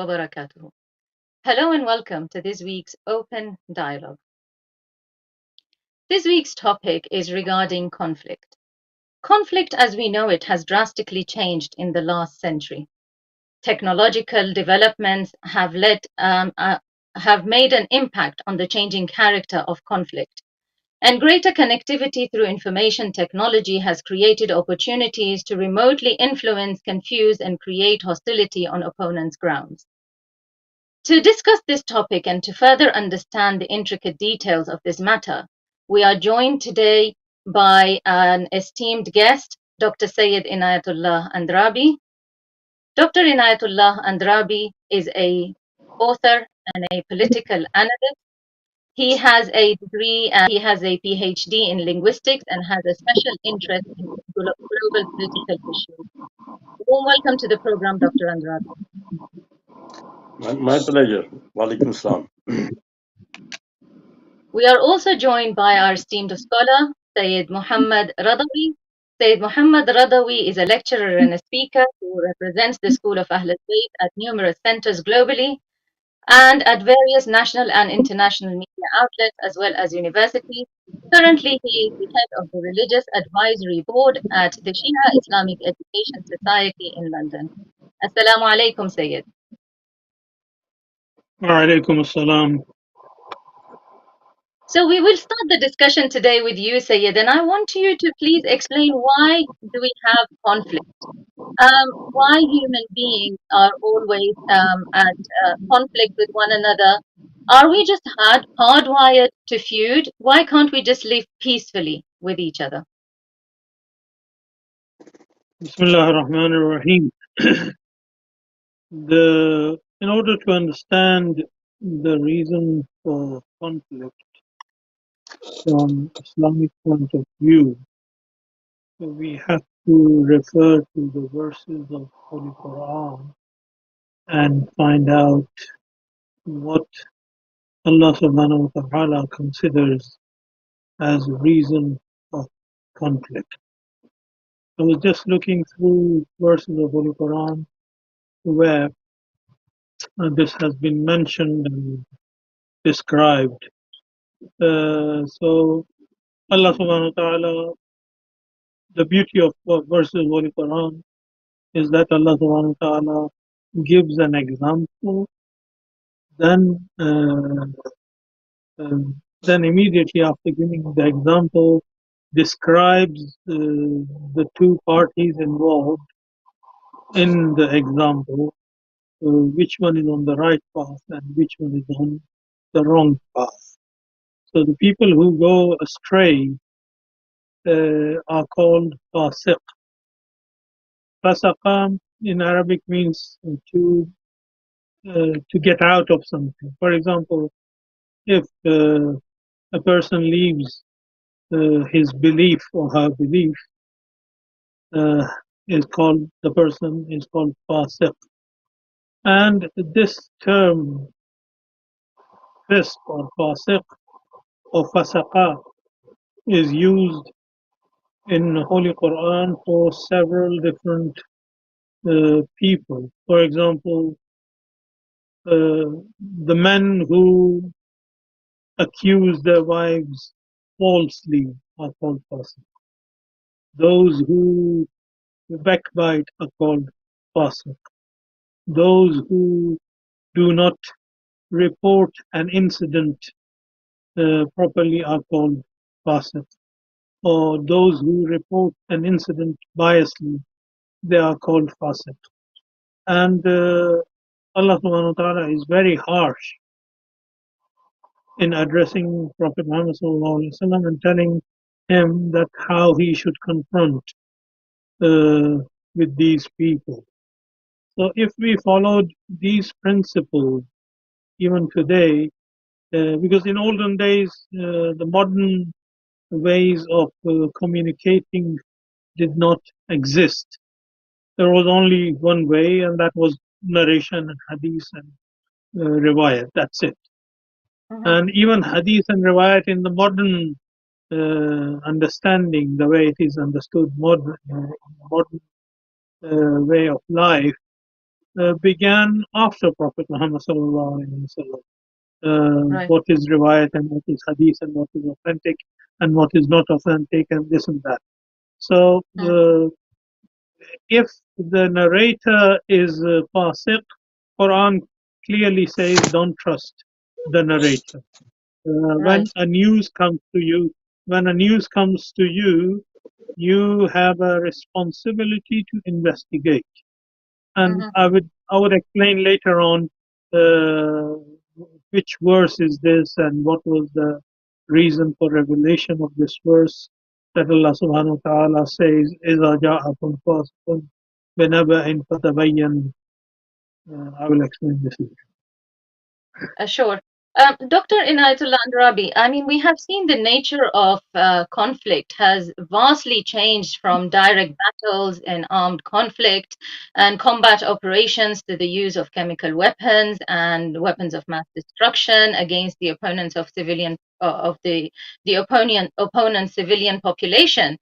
Wabarakatuh. Hello and welcome to this week's Open Dialogue. This week's topic is regarding conflict. Conflict as we know it has drastically changed in the last century. Technological developments have made an impact on the changing character of conflict. And greater connectivity through information technology has created opportunities to remotely influence, confuse, and create hostility on opponents' grounds. To discuss this topic and to further understand the intricate details of this matter, we are joined today by an esteemed guest, Dr. Syed Inayatullah Andrabi. Dr. Inayatullah Andrabi is an author and a political analyst. He has a degree and he has a PhD in linguistics and has a special interest in global political issues. Warm welcome to the program, Dr. Andrabi. My pleasure. Walaikum salam. We are also joined by our esteemed scholar, Syed Mohammad Razavi. Syed Mohammad Razavi is a lecturer and a speaker who represents the School of Ahlebait at numerous centers globally and at various national and international media outlets as well as universities. Currently, he is the head of the Religious Advisory Board at the Shia Islamic Education Society in London. Assalamu alaikum, Syed. Wa alaikum assalam. So we will start the discussion today with you, Syed, and I want you to please explain why do we have conflict? Why human beings are always at conflict with one another? Are we just hardwired to feud? Why can't we just live peacefully with each other? Bismillah ar-Rahman ar-Rahim. In order to understand the reason for conflict from Islamic point of view, we have to refer to the verses of Holy Quran and find out what Allah subhanahu wa ta'ala considers as a reason of conflict. I was just looking through verses of Holy Quran where this has been mentioned and described. So Allah subhanahu wa ta'ala, the beauty of verses of Holy Quran is that Allah subhanahu wa ta'ala gives an example, then immediately after giving the example, describes the two parties involved in the example, which one is on the right path and which one is on the wrong path. So the people who go astray are called fasiq. Fasaqa in Arabic means to get out of something. For example, if a person leaves his belief or her belief, the person is called fasiq. And this term, fisq or fasiq or fasaqa, is used in Holy Quran for several different people. For example, the men who accuse their wives falsely are called fasiq. Those who backbite are called fasiq. Those who do not report an incident properly are called fasiq. Or those who report an incident biasly, they are called fasiq. And Allah subhanahu wa ta'ala is very harsh in addressing Prophet Muhammad sallallahu alaihi wasallam and telling him that how he should confront with these people. So if we followed these principles even today, because in olden days the modern ways of communicating did not exist. There was only one way, and that was narration and hadith and riwayat. That's it. And even hadith and riwayat in the modern understanding, the way it is understood, modern way of life, began after Prophet Muhammad sallallahu alaihi wasallam. Right. What is riwayat and what is hadith and what is authentic and what is not authentic and this and that. So Mm, if the narrator is fasiq, Quran clearly says don't trust the narrator. When right. a news comes to you, you have a responsibility to investigate. And Mhm. I would explain later on uh, which verse is this and what was the reason for revelation of this verse that Allah subhanahu wa ta'ala says, إِذَا جَاءَكُمْ فَاسِقٌ بِنَبَإٍ فَتَبَيَّنُوا. I will explain this later. Sure. Dr. Inayatullah Andrabi, I mean, we have seen the nature of conflict has vastly changed from direct battles and armed conflict and combat operations to the use of chemical weapons and weapons of mass destruction against the opponents of civilian of the opponent civilian population.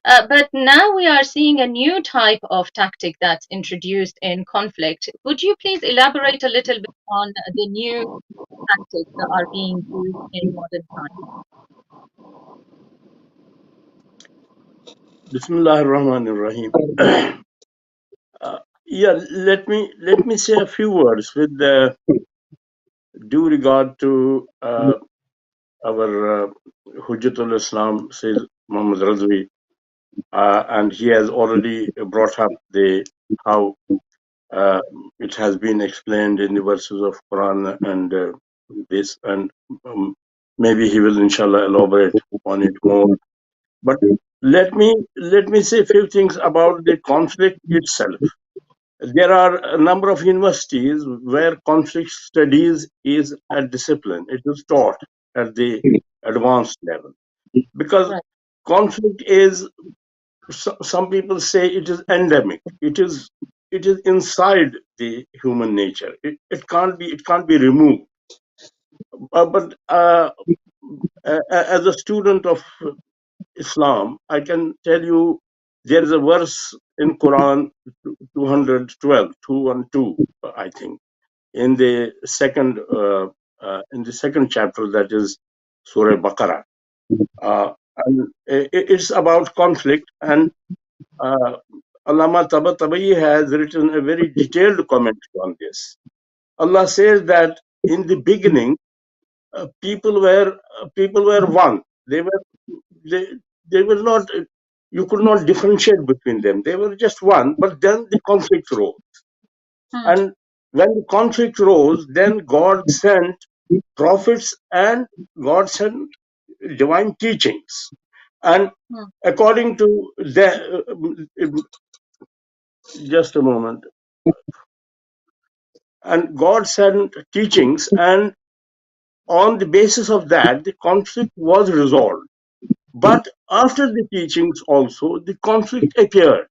But now we are seeing a new type of tactic that's introduced in conflict. Would you please elaborate a little bit on the new tactics that are being used in modern times? Bismillah ar-Rahman ar-Rahim. Yeah, let me say a few words with due regard to our Hujjatul Islam, says Muhammad Razavi, and he has already brought up the how uh, it has been explained in the verses of Quran and this, and maybe he will inshallah elaborate on it more. But let me say a few things about the conflict itself. There are a number of universities where conflict studies is a discipline. It is taught at the advanced level because Right. conflict is, some people say it is endemic. It is inside the human nature. It can't be removed. But as a student of Islam, I can tell you there is a verse in Quran 212, 212, I think, in the second chapter, that is Surah Baqarah. And it's about conflict, and uh, Allama Tabatabai has written a very detailed commentary on this. Allah says that in the beginning, people were one. They, they were not. You could not differentiate between them. They were just one. But then the conflict rose, Hmm, and when the conflict rose, then God sent prophets and God sent divine teachings. And hmm, according to just a moment, and God sent teachings, and on the basis of that, the conflict was resolved. But after the teachings also, the conflict appeared.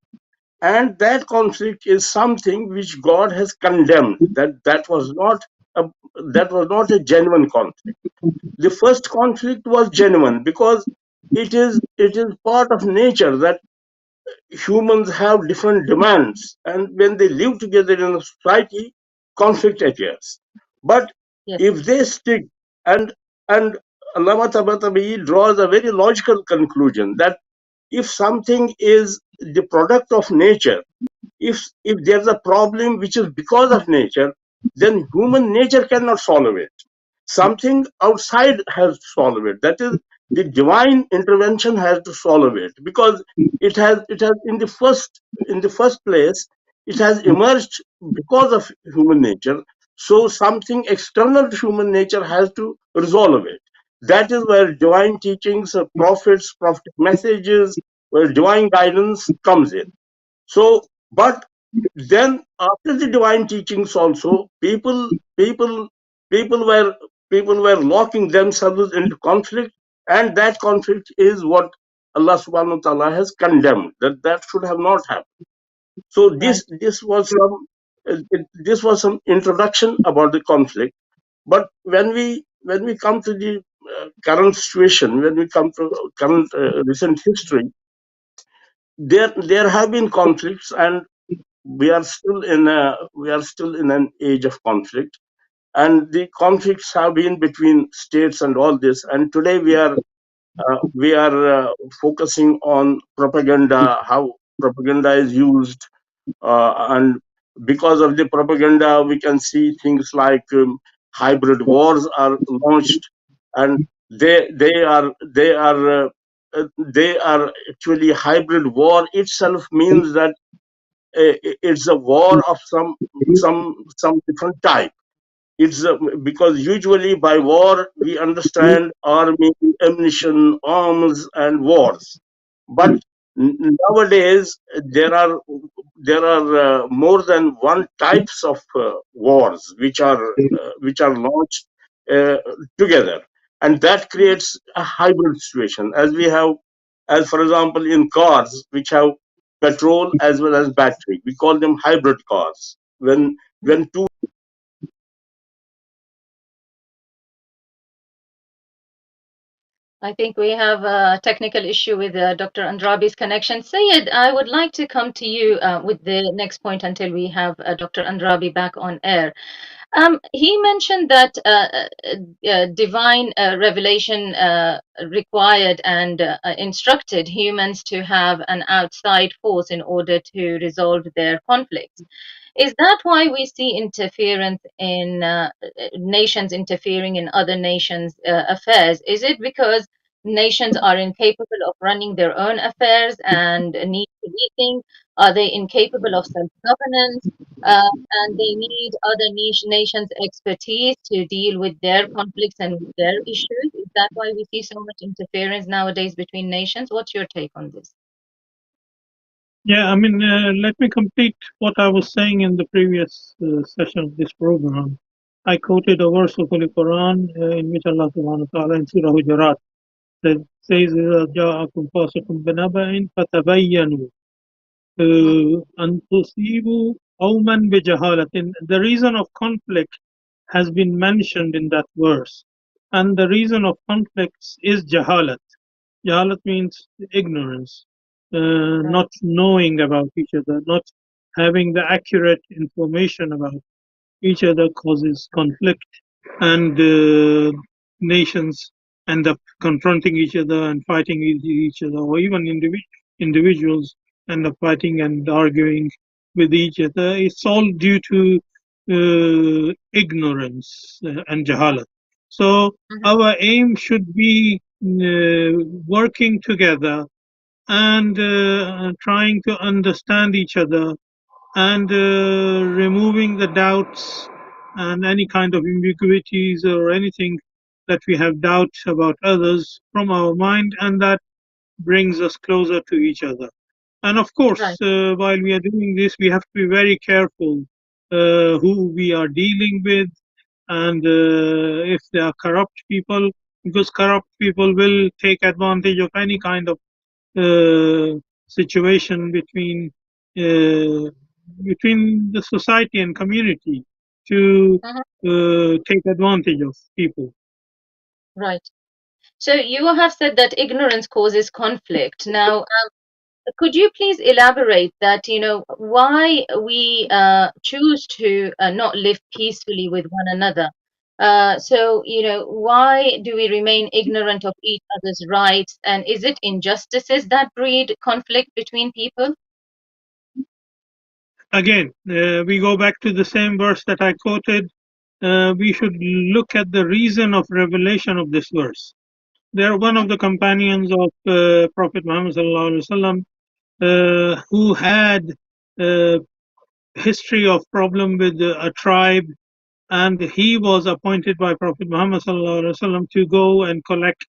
And that conflict is something which God has condemned. A, that was not a genuine conflict. The first conflict was genuine because it is part of nature that humans have different demands, and when they live together in a society, conflict appears. But yes. if they stick, and Allama Tabatabai draws a very logical conclusion that if something is the product of nature, if there's a problem which is because of nature, then human nature cannot solve it. Something outside has to solve it. That is, the divine intervention has to solve it, because it has in the first place, it has emerged because of human nature. So something external to human nature has to resolve it. That is where divine teachings, prophets, prophetic messages, where divine guidance comes in. So, but then after the divine teachings also, people were people were locking themselves into conflict, and that conflict is what Allah subhanahu wa ta'ala has condemned. That should have not happened. So Right. this was some introduction about the conflict. But when we come to the current situation, when we come to current recent history, there have been conflicts, and we are still in an age of conflict, and the conflicts have been between states and all this. And today we are focusing on propaganda, how propaganda is used, and because of the propaganda, we can see things like hybrid wars are launched, and they are actually hybrid war itself means that it's a war of some different type. It's because usually by war we understand army, ammunition, arms, and wars. But nowadays there are more than one types of wars which are launched uh, together, and that creates a hybrid situation. As for example, in cars which have petrol as well as battery, we call them hybrid cars. When two I think we have a technical issue with Dr. Andrabi's connection. Syed, I would like to come to you with the next point until we have Dr. Andrabi back on air. He mentioned that divine revelation required and instructed humans to have an outside force in order to resolve their conflicts. Is that why we see interference in nations interfering in other nations' affairs? Is it because nations are incapable of running their own affairs and need to rethink? Are they incapable of self-governance? And they need other nations' expertise to deal with their conflicts and with their issues. Is that why we see so much interference nowadays between nations? What's your take on this? Yeah, I mean, let me complete what I was saying in the previous session of this program. I quoted a verse of Holy Quran in which Allah subhanahu wa ta'ala in Surah Hujurat says, إِذَا جَاءَكُمْ فَاسِقٌ بِنَبَإٍ فَتَبَيَّنُوا أَن تُصِيبُوا قَوْمًا بِجَهَالَةٍ. The reason of conflict has been mentioned in that verse. And the reason of conflicts is jahalat. Jahalat means ignorance, not knowing about each other, not having the accurate information about each other causes conflict, and nations end up confronting each other and fighting each other, or even individuals end up fighting and arguing with each other. It's all due to ignorance and jahalat. So our aim should be working together and trying to understand each other and removing the doubts and any kind of ambiguities or anything that we have doubts about others from our mind, and that brings us closer to each other. And of course, while we are doing this, we have to be very careful who we are dealing with, and if they are corrupt people, because corrupt people will take advantage of any kind of situation uh, between the society and community to take advantage of people. Right. So you have said that ignorance causes conflict. Now, could you please elaborate that, why we choose to not live peacefully with one another? So, why do we remain ignorant of each other's rights? And is it injustices that breed conflict between people? Again, we go back to the same verse that I quoted. We should look at the reason of revelation of this verse. They're one of the companions of Prophet Muhammad who had a history of problem with a tribe, and he was appointed by Prophet Muhammad to go and collect.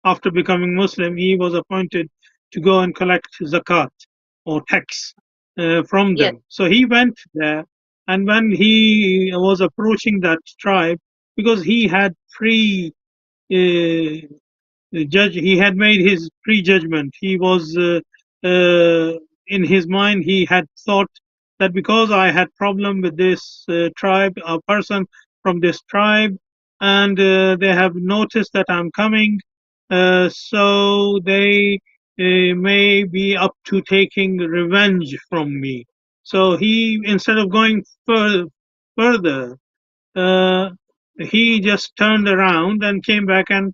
After becoming Muslim, he was appointed to go and collect zakat or tax from Yes. them. So he went there, and when he was approaching that tribe, because he had he had made his prejudgment. He was in his mind, he had thought that because I had problem with this tribe, a person from this tribe, and they have noticed that I'm coming, so they may be up to taking revenge from me. So he, instead of going further, uh, he just turned around and came back and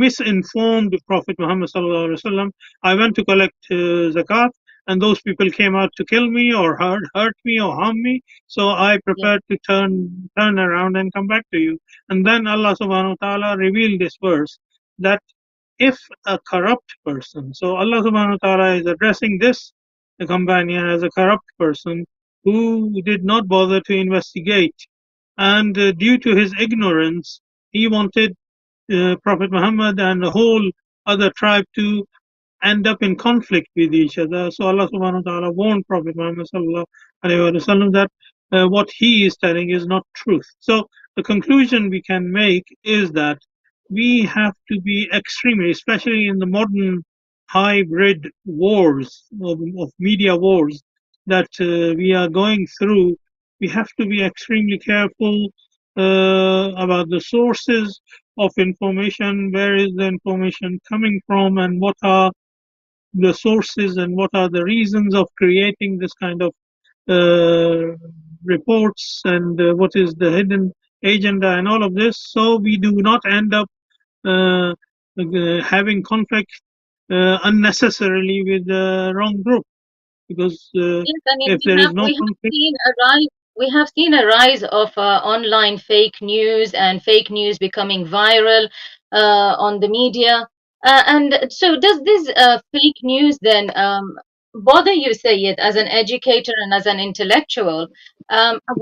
misinformed Prophet Muhammad sallallahu alaihi wasallam. I went to collect zakat, and those people came out to kill me or hurt me or harm me. So I Yeah. prepared to turn around and come back to you. And then Allah subhanahu wa taala revealed this verse that if a corrupt person, so Allah subhanahu wa ta'ala is addressing this the companion as a corrupt person who did not bother to investigate, and due to his ignorance he wanted Prophet Muhammad and the whole other tribe to end up in conflict with each other. So Allah subhanahu wa ta'ala warned Prophet Muhammad sallallahu alayhi wa sallam that what he is telling is not truth. So the conclusion we can make is that we have to be extremely, especially in the modern hybrid wars of media wars that we are going through, we have to be extremely careful about the sources of information, where is the information coming from, and what are the sources and what are the reasons of creating this kind of uh, reports, and what is the hidden agenda and all of this, so we do not end up uh, having conflict unnecessarily with the wrong group, because Yes, I mean if there is no we have conflict. seen a rise of online fake news and fake news becoming viral on the media. And so, does this fake news then bother you, Sayed, as an educator and as an intellectual?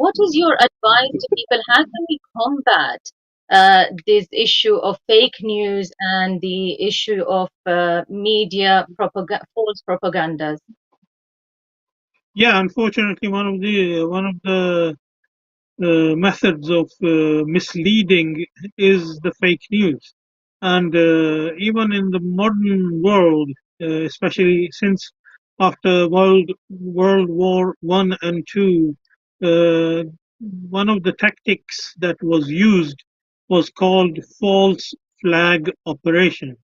What is your advice to people? How can we combat this issue of fake news and the issue of false propagandas? Yeah, unfortunately, one of the methods of misleading is the fake news. And even in the modern world, especially since after World War One and Two, uh, one of the tactics that was used was called false flag operation.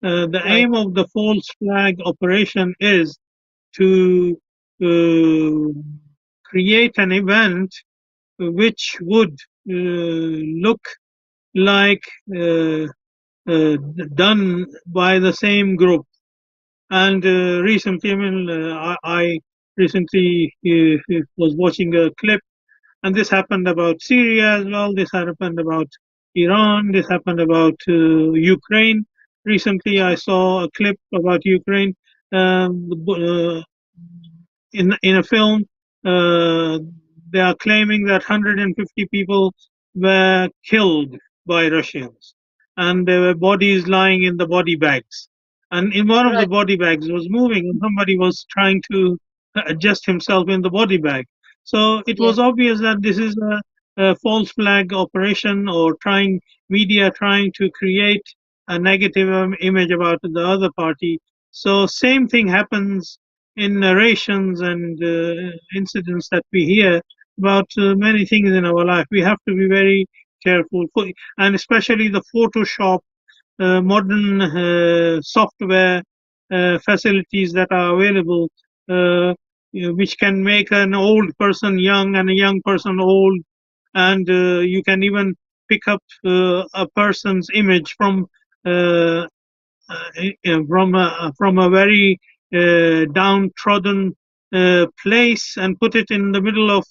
The Right. aim of the false flag operation is to uh, create an event which would look like uh, done by the same group. And recently, I recently was watching a clip, and this happened about Syria as well. This happened about Iran. This happened about Ukraine. Recently, I saw a clip about Ukraine. In a film, uh, they are claiming that 150 people were killed by Russians, and there were bodies lying in the body bags. And in one of the Right. body bags was moving, and somebody was trying to adjust himself in the body bag. So it Yeah. was obvious that this is a false flag operation, or trying to create a negative image about the other party. So same thing happens in narrations and incidents that we hear about many things in our life. We have to be very careful, and especially the Photoshop, modern software facilities that are available, which can make an old person young and a young person old, and you can even pick up a person's image uh, from a very downtrodden place and put it in the middle of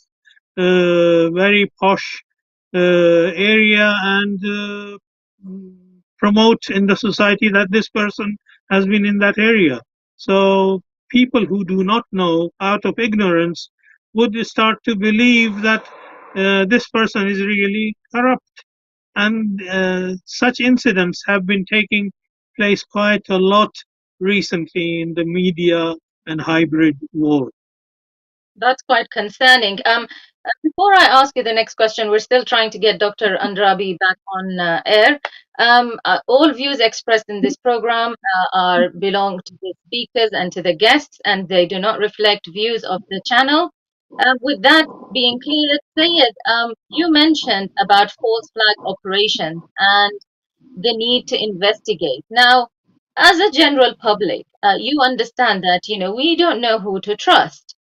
very posh area, and promote in the society that this person has been in that area. So people who do not know, out of ignorance, would start to believe that this person is really corrupt, and such incidents have been taking place quite a lot recently in the media and hybrid war. That's quite concerning. Before I ask you the next question, we're still trying to get Dr. Andrabi back on air. All views expressed in this program are belong to the speakers and to the guests, and they do not reflect views of the channel. With that being clear, Sayed, you mentioned about false flag operations and the need to investigate. Now, as a general public, you understand that we don't know who to trust.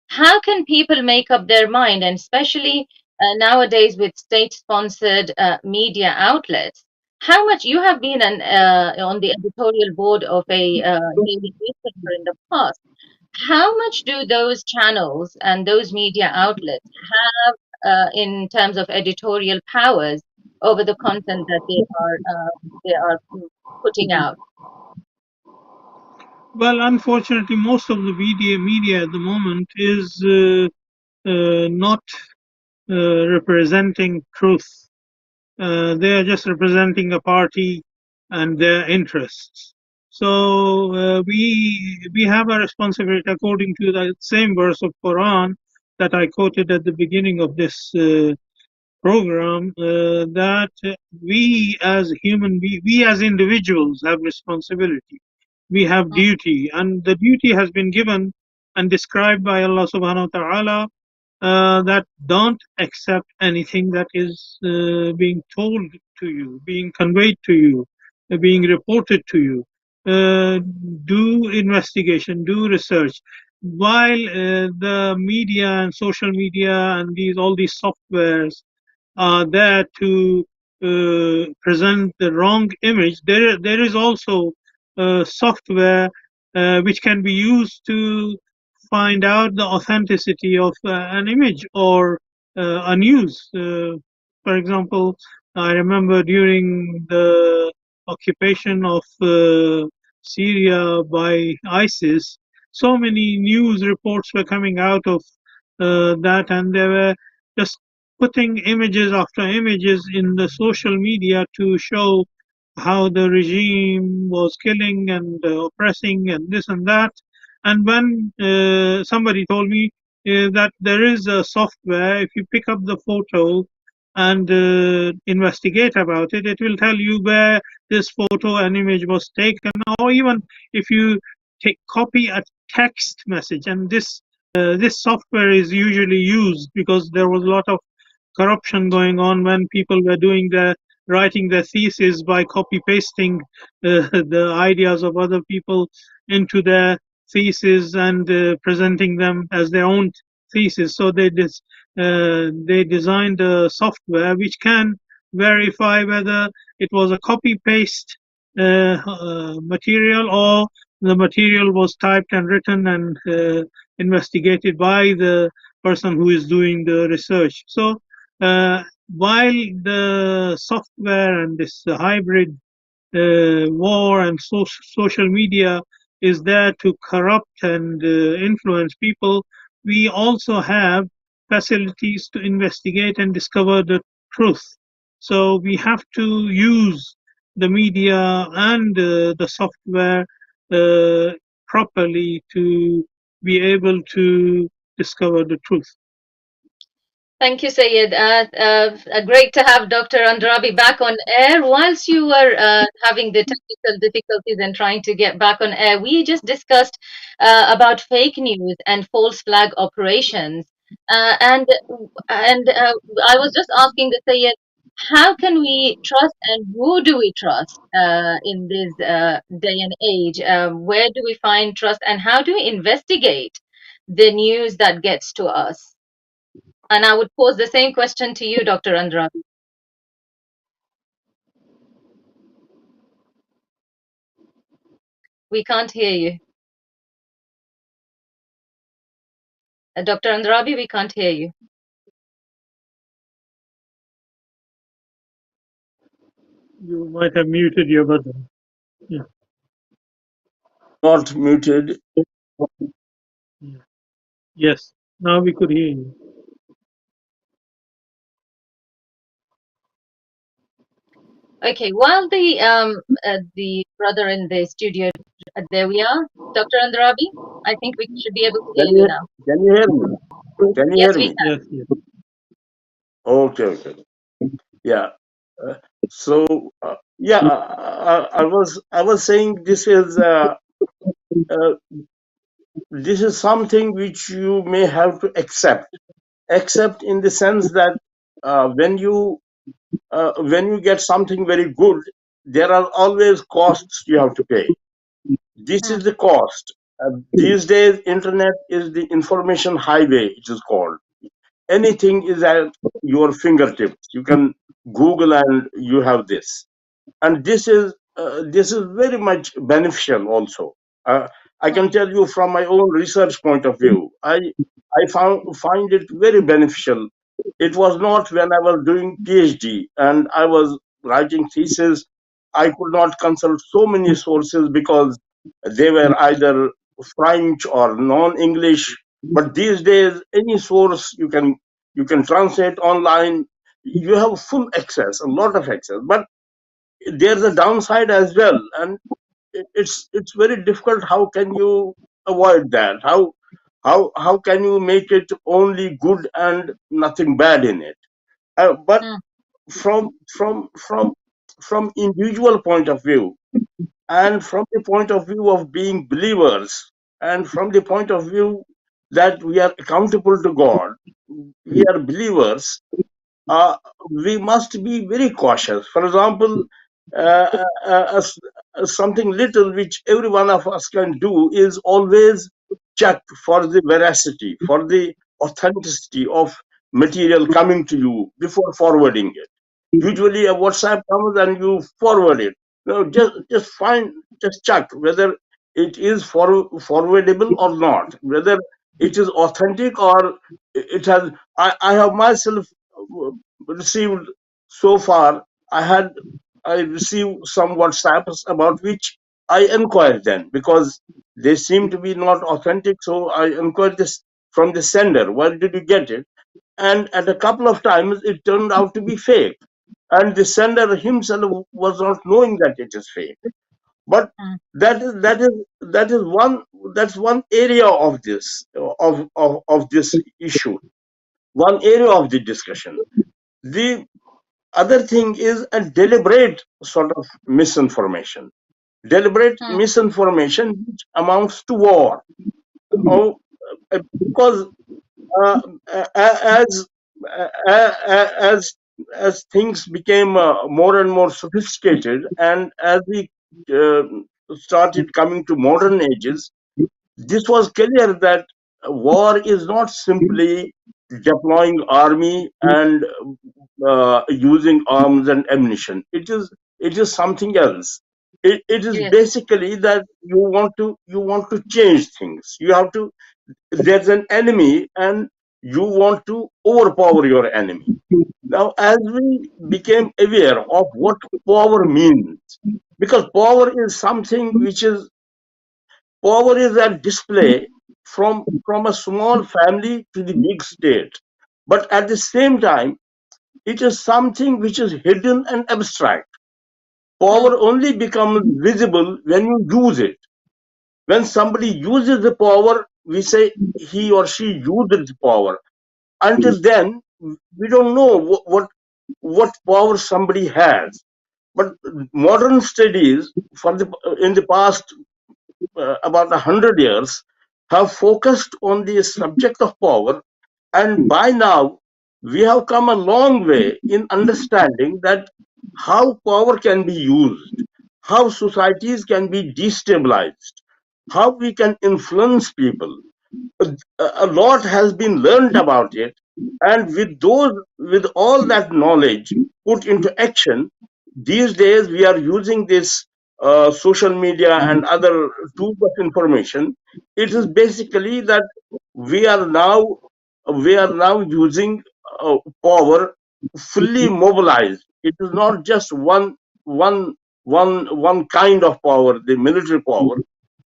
How can people make up their mind, and especially nowadays with state-sponsored media outlets? How much you have been on the editorial board of a daily newspaper in the past? How much do those channels and those media outlets have in terms of editorial powers over the content that they are putting out? Well, unfortunately, most of the media at the moment is not representing truth. They are just representing a party and their interests. So we have a responsibility according to the same verse of Quran that I quoted at the beginning of this program, that we as we as individuals have responsibility. We have duty, and the duty has been given and described by Allah subhanahu wa ta'ala, that don't accept anything that is being told to you, being conveyed to you, being reported to you. Do investigation, do research. While the media and social media and all these softwares are there to present the wrong image, there is also software which can be used to find out the authenticity of an image or a news. For example, I remember during the occupation of Syria by ISIS, so many news reports were coming out of that, and they were just putting images after images in the social media to show how the regime was killing and oppressing and this and that. And when somebody told me that there is a software, if you pick up the photo and investigate about it, it will tell you where this photo and image was taken, or even if you copy a text message. And this software is usually used because there was a lot of corruption going on when people were writing their thesis by copy pasting the ideas of other people into their thesis and presenting them as their own thesis. So they designed a software which can verify whether it was a copy paste material, or the material was typed and written and investigated by the person who is doing the research. So while the software and this hybrid war and social media is there to corrupt and influence people, we also have facilities to investigate and discover the truth. So we have to use the media and the software properly to be able to discover the truth. Thank you, Syed. Great to have Dr. Andrabi back on air. Whilst you were having the technical difficulties and trying to get back on air, we just discussed about fake news and false flag operations. And I was just asking the Syed, how can we trust and who do we trust in this day and age? Where do we find trust and how do we investigate the news that gets to us? And I would pose the same question to you, Dr. Andrabi. We can't hear you. Dr. Andrabi, we can't hear you. You might have muted your button. Yeah. Not muted. Yeah. Yes. Now we could hear you. Okay, while the brother in the studio, there we are, Dr. Andrabi. I think we should be able to hear you now. Can you hear me? Can you Yes, hear we me? can. Yes. Yes. Okay, okay. Yeah. So yeah, I was saying this is something which you may have to accept in the sense that when you get something very good, there are always costs you have to pay. This Hmm. is the cost. These days, internet is the information highway, it is called. Anything is at your fingertips. You can Google and you have this. And this is very much beneficial also. I can tell you from my own research point of view, find it very beneficial. It was not when I was doing PhD and I was writing thesis, I could not consult so many sources because they were either French or non-English. But these days, any source you can translate online. You have full access, a lot of access. But there's a downside as well, and it's very difficult. How can you avoid that? How can you make it only good and nothing bad in it? But from from from from individual point of view, and from the point of view of being believers, and from the point of view that we are accountable to God, we are believers, uh, we must be very cautious. For example, something little which every one of us can do is always check for the veracity, for the authenticity of material coming to you before forwarding it. Usually, a WhatsApp comes and you forward it. No, just check whether it is forwardable or not, whether it is authentic or it has. I have myself received so far. I received some WhatsApps about which I inquired then because they seem to be not authentic. So I inquired this from the sender. Where did you get it? And at a couple of times, it turned out to be fake. And the sender himself was not knowing that it is fake. But that's one area of this issue, one area of the discussion. The other thing is a deliberate sort of misinformation. Deliberate misinformation which amounts to war. Oh, because as as as things became more and more sophisticated, and as we uh, started coming to modern ages, this was clear that war is not simply deploying army and using arms and ammunition. It is something else. It is Yes. basically that you want to change things. You have to. There's an enemy, and you want to overpower your enemy. Now, as we became aware of what power means, because power is a display from a small family to the big state. But at the same time, it is something which is hidden and abstract. Power only becomes visible when you use it. When somebody uses the power, we say he or she used the power. Until then, we don't know what power somebody has. But modern studies in the past about 100 years have focused on the subject of power, and by now we have come a long way in understanding that how power can be used, how societies can be destabilized, how we can influence people. A lot has been learned about it, and with all that knowledge put into action, these days we are using this social media and other tools of information. It is basically that we are now we are now using power fully mobilized. It is not just one kind of power, the military power.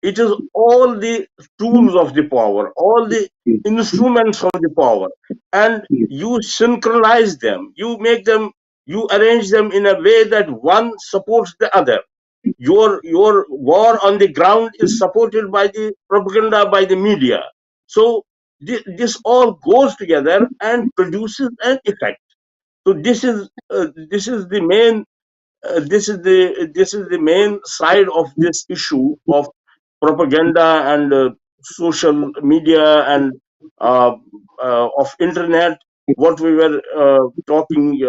It is all the tools of the power, all the instruments of the power, and you synchronize them. You arrange them in a way that one supports the other. Your war on the ground is supported by the propaganda, by the media. So this all goes together and produces an effect. So this is the main this is the main side of this issue of propaganda and social media and uh, of internet. What we were talking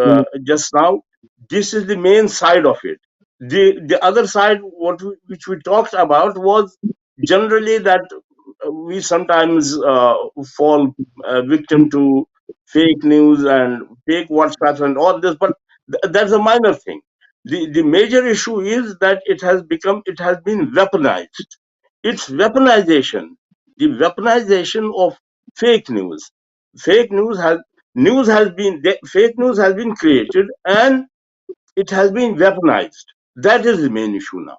just now, this is the main side of it. The other side, which we talked about, was generally that we sometimes fall victim to fake news and fake WhatsApps and all this, but that's a minor thing. The major issue is that it has been weaponized. It's weaponization, the weaponization of fake news. Fake news has fake news has been created and it has been weaponized. That is the main issue now.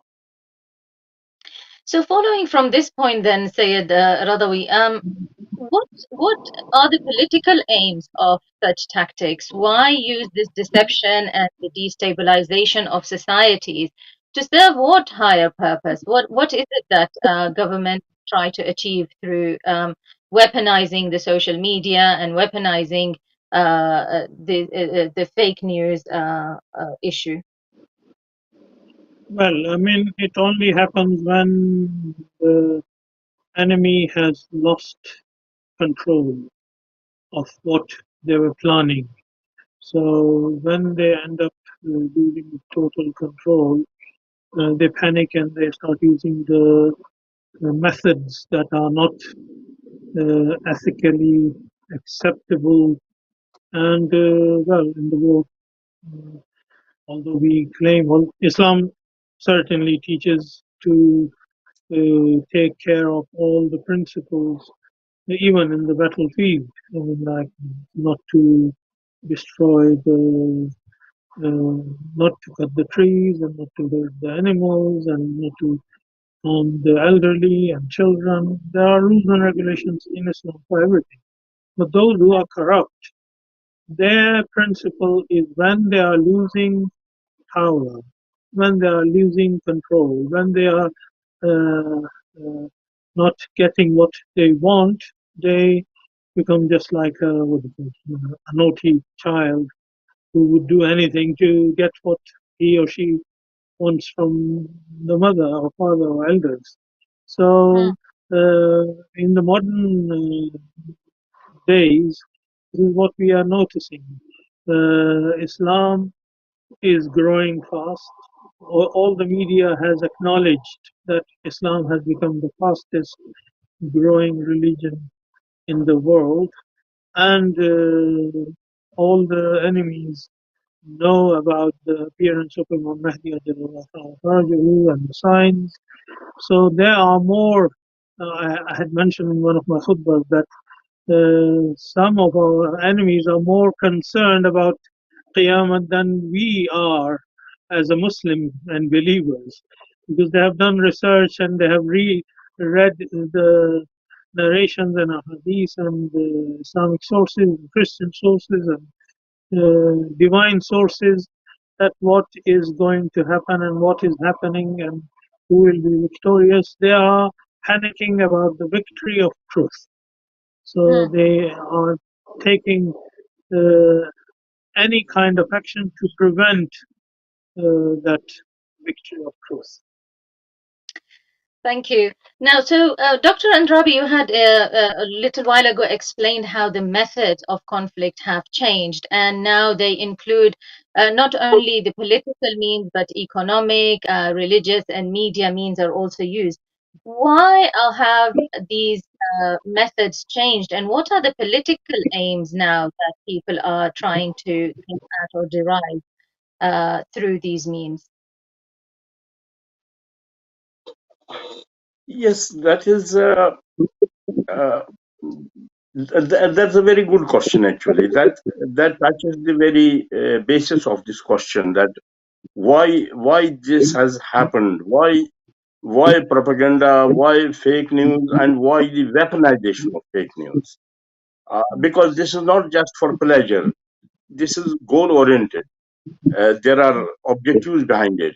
So following from this point then, Syed Radawi, what are the political aims of such tactics? Why use this deception and the destabilization of societies to serve what higher purpose? What is it that governments try to achieve through weaponizing the social media and weaponizing the fake news issue? Well, I mean, it only happens when the enemy has lost control of what they were planning. So when they end up losing total control, they panic and they start using the methods that are not ethically acceptable. And well, in the world, uh, although we claim, well, Islam certainly teaches to take care of all the principles, even in the battlefield. I mean, like not to destroy not to cut the trees and not to hurt the animals and not to harm the elderly and children. There are rules and regulations in Islam for everything. But those who are corrupt, their principle is when they are losing power, when they are losing control, when they are uh, not getting what they want, they become just like a naughty child who would do anything to get what he or she wants from the mother or father or elders. Hmm. So, in the modern days, this is what we are noticing. Islam is growing fast. All the media has acknowledged that Islam has become the fastest growing religion in the world, and all the enemies know about the appearance of Imam Mahdi and the signs. So there are more. I had mentioned in one of my khutbahs that some of our enemies are more concerned about Qiyamah than we are as a Muslim and believers, because they have done research and they have read the narrations and hadith and Islamic sources, Christian sources, and divine sources, that what is going to happen and what is happening and who will be victorious. They are panicking about the victory of truth. So Hmm. they are taking uh, any kind of action to prevent that victory of truth. Thank you. Now, so Dr. Andrabi, you had a little while ago explained how the methods of conflict have changed, and now they include not only the political means, but economic, religious, and media means are also used. Why have these methods changed, and what are the political aims now that people are trying to get at or derive through these means? Yes, that is. Uh, that's a very good question, actually. That touches the very basis of this question. That why this has happened? Why propaganda? Why fake news? And why the weaponization of fake news? Because this is not just for pleasure. This is goal oriented. There are objectives behind it.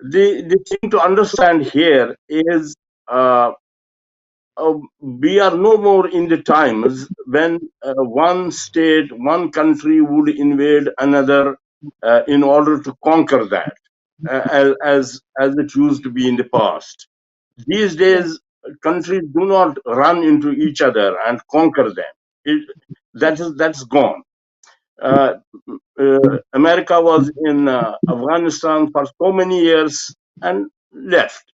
The thing to understand here is. Uh, we are no more in the times when one state, one country would invade another in order to conquer that, as it used to be in the past. These Yes. days, countries do not run into each other and conquer them. That's gone. Uh, America was in Afghanistan for so many years and left.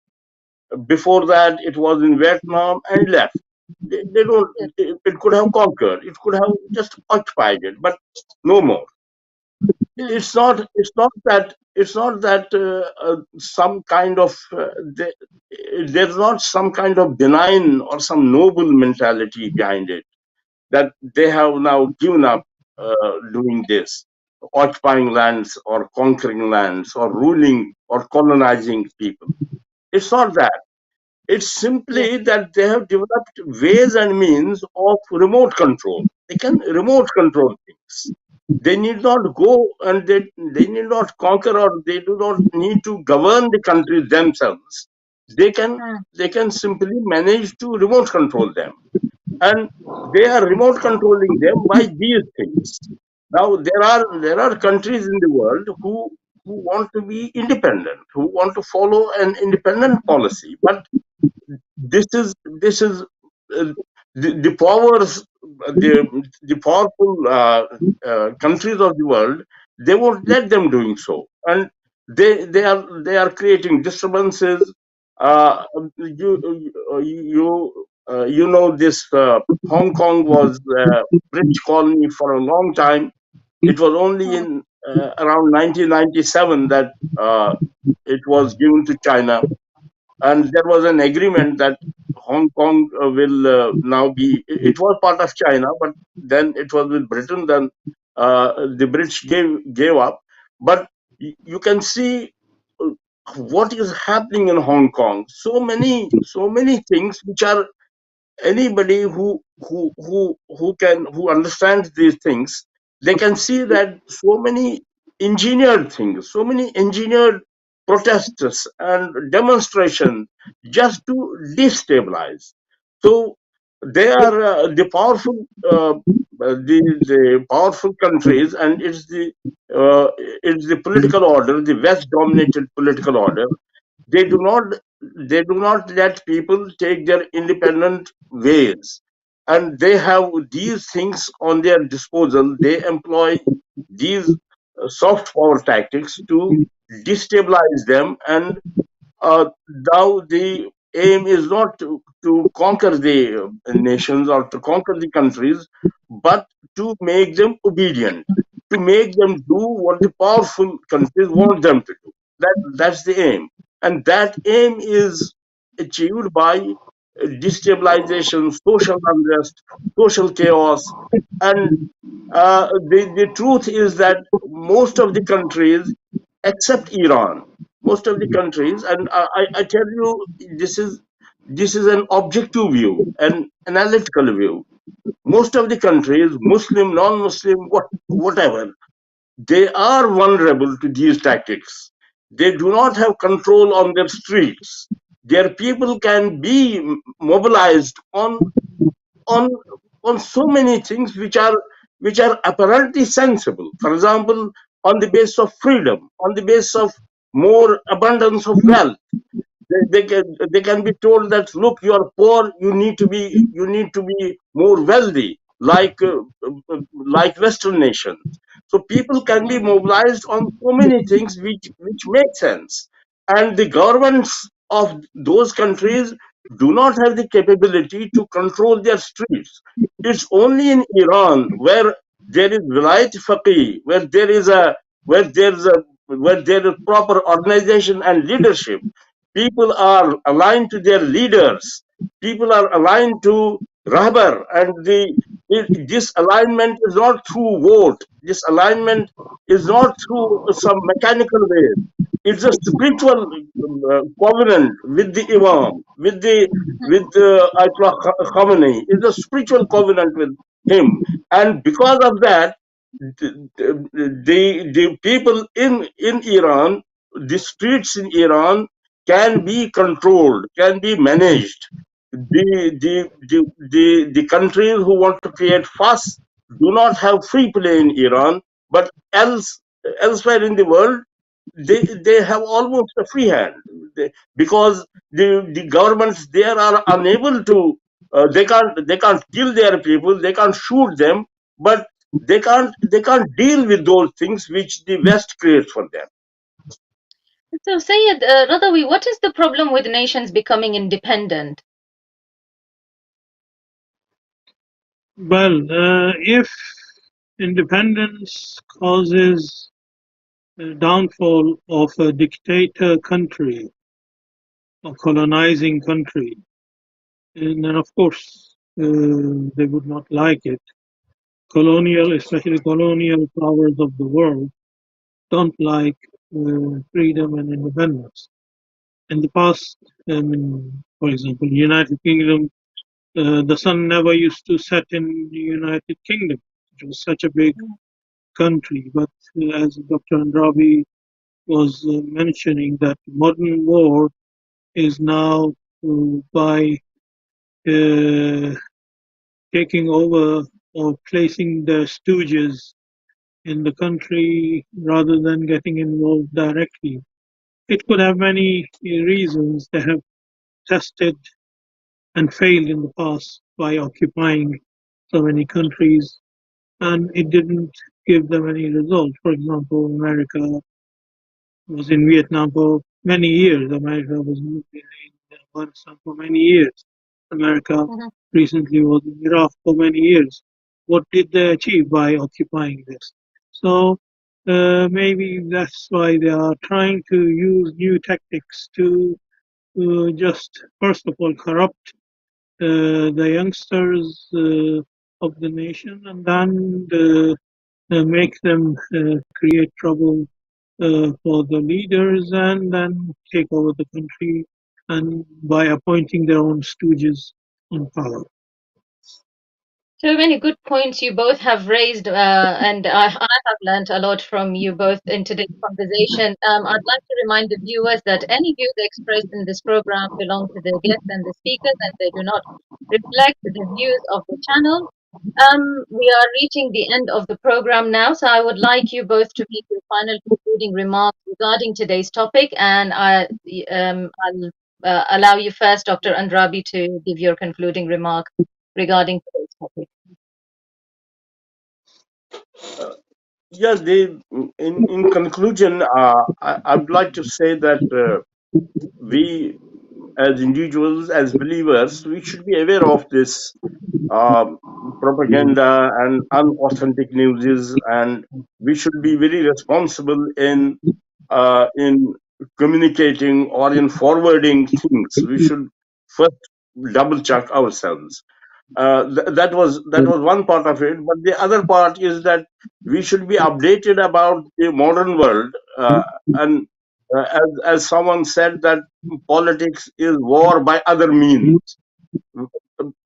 Before that, it was in Vietnam and left. They don't. Yes. It could have conquered. It could have just occupied it, but no more. Hmm. It's not that some kind of there's not some kind of benign or some noble mentality behind it, that they have now given up doing this, occupying lands or conquering lands or ruling or colonizing people. It's not that. It's Yes. simply that they have developed ways and means of remote control. They can remote control things. They need not go and they need not conquer, or they do not need to govern the countries themselves. They can Hmm. they can simply manage to remote control them. And they are remote controlling them by these things. Now there are countries in the world who want to be independent, who want to follow an independent policy, but this is the powers, the powerful countries of the world. They won't let them doing so, and they are creating disturbances. You know this. Hong Kong was a British colony for a long time. It was only Hmm. in around 1997 that it was given to China, and there was an agreement that Hong Kong will now be. It was part of China, but then it was with Britain. Then the British gave up. But you can see uh, what is happening in Hong Kong. So many things which are, anybody who understands these things, they can see that so many engineered things, so many engineered protests and demonstrations just to destabilize. So they are the powerful countries, and it's the political order, the West dominated political order. They do not let people take their independent ways, and they have these things on their disposal. They employ these soft power tactics to destabilize them. And now the aim is not to conquer the nations or to conquer the countries, but to make them obedient, to make them do what the powerful countries want them to do. That's the aim, and that aim is achieved by destabilization, social unrest, social chaos, and the truth is that most of the countries, except Iran, most of the countries, and I tell you, this is an objective view, an analytical view. Most of the countries, Muslim, non-Muslim, whatever, they are vulnerable to these tactics. They do not have control on their streets. Their people can be mobilized on on so many things which are apparently sensible. For example, on the basis of freedom, on the basis of more abundance of wealth, they can be told that, look, you are poor, you need to be more wealthy, like Western nations. So people can be Hmm. mobilized on so many things which make sense, and the governments of those countries do not have the capability to control their streets. It's only in Iran where there is vilayat faqih, where there is proper organization and leadership. People are aligned to their leaders. People are aligned to Rahbar, and this alignment is not through vote. This alignment is not through some mechanical way. It's a spiritual covenant with the Imam, with Ayatollah Khamenei. It's a spiritual covenant with him, and because of that, the people in Iran, the streets in Iran can be controlled, can be managed. The countries who want to create fuss do not have free play in Iran, but elsewhere in the world, they have almost a free hand. Because the governments there are unable to, they can't kill their people, they can't shoot them, but they can't deal with those things which the West creates for them. So, Syed, Razavi, what is the problem with nations becoming independent? Well, if independence causes the downfall of a dictator country, a colonizing country, and then of course they would not like it. Colonial, especially colonial powers of the world, don't like freedom and independence. In the past, for example, United Kingdom, the sun never used to set in the United Kingdom. It was such a big country, but as Dr. Andrabi was mentioning, that modern war is now by uh, taking over or placing the stooges in the country rather than getting involved directly. It could have many reasons. They have tested and failed in the past by occupying so many countries, and it didn't give them any result. For example, America was in Vietnam for many years. America was in Afghanistan for many years. America Mhm. recently was in Iraq for many years. What did they achieve by occupying this? So maybe that's why they are trying to use new tactics to just, first of all, corrupt the youngsters of the nation, and then make them create trouble for the leaders, and then take over the country, and by appointing their own stooges in power. So many good points you both have raised, and I have learned a lot from you both in today's conversation. I'd like to remind the viewers that any views expressed in this program belong to the guests and the speakers, and they do not reflect the views of the channel. We are reaching the end of the program now, so I would like you both to make your final concluding remarks regarding today's topic, and I'll allow you first, Dr. Andrabi, to give your concluding remark regarding today's topic. Yes, in conclusion, I would like to say that we, as individuals, as believers, we should be aware of this um, propaganda and unauthentic news, and we should be very responsible in communicating or in forwarding things. We should first double check ourselves. That was one part of it, but the other part is that we should be updated about the modern world, and as someone said, that politics is war by other means,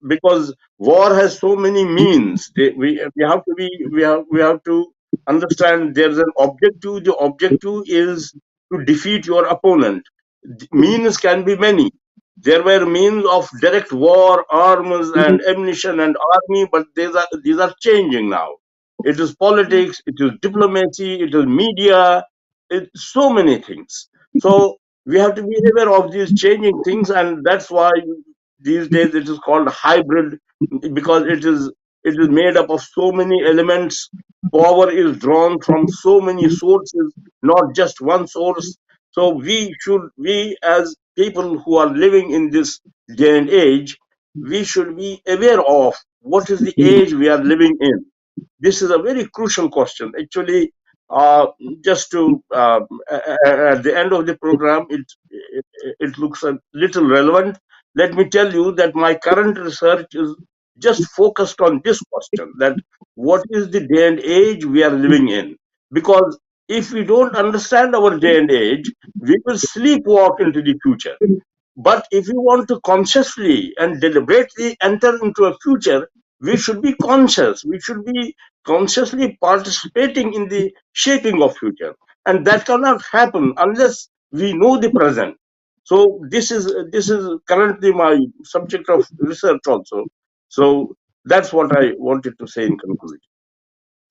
because war has so many means. We have to be we have to understand there's an objective. The objective is to defeat your opponent. Means can be many. There were means of direct war, arms and ammunition and army, but these are changing now. It is politics, it is diplomacy, it is media, so many things. So we have to be aware of these changing things, and that's why these days it is called hybrid, because it is made up of so many elements. Power is drawn from so many sources, not just one source. So we as people who are living in this day and age, we should be aware of what is the age we are living in. This is a very crucial question. Actually, just to at the end of the program, it looks a little relevant. Let me tell you that my current research is just focused on this question: that what is the day and age we are living in? Because if we don't understand our day and age, we will sleepwalk into the future. But if we want to consciously and deliberately enter into a future, we should be conscious. We should be consciously participating in the shaping of future. And that cannot happen unless we know the present. So this is currently my subject of research also. So that's what I wanted to say in conclusion.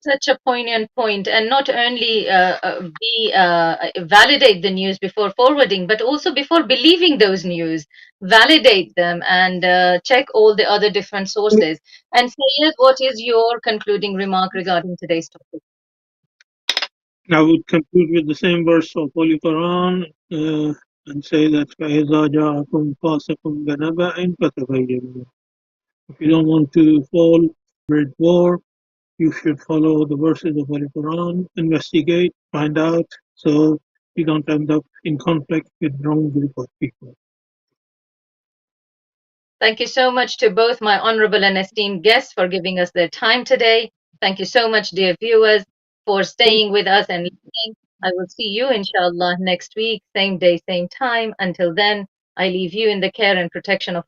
Such a poignant point, and not only validate the news before forwarding, but also before believing those news, validate them and check all the other different sources. And Sayed, what is your concluding remark regarding today's topic? I would conclude with the same verse of Holy Quran and say that فَإِذَا جَاءَكُمْ فَاسِقٌ بِنَبَأٍ فَتَبَيَّنُوا. If you don't want to fall in war, you should follow the verses of Holy Quran, investigate, find out, so you don't end up in conflict with wrong group of people. Thank you so much to both my honorable and esteemed guests for giving us their time today. Thank you so much, dear viewers, for staying with us and listening. I will see you, inshallah, next week, same day, same time. Until then, I leave you in the care and protection of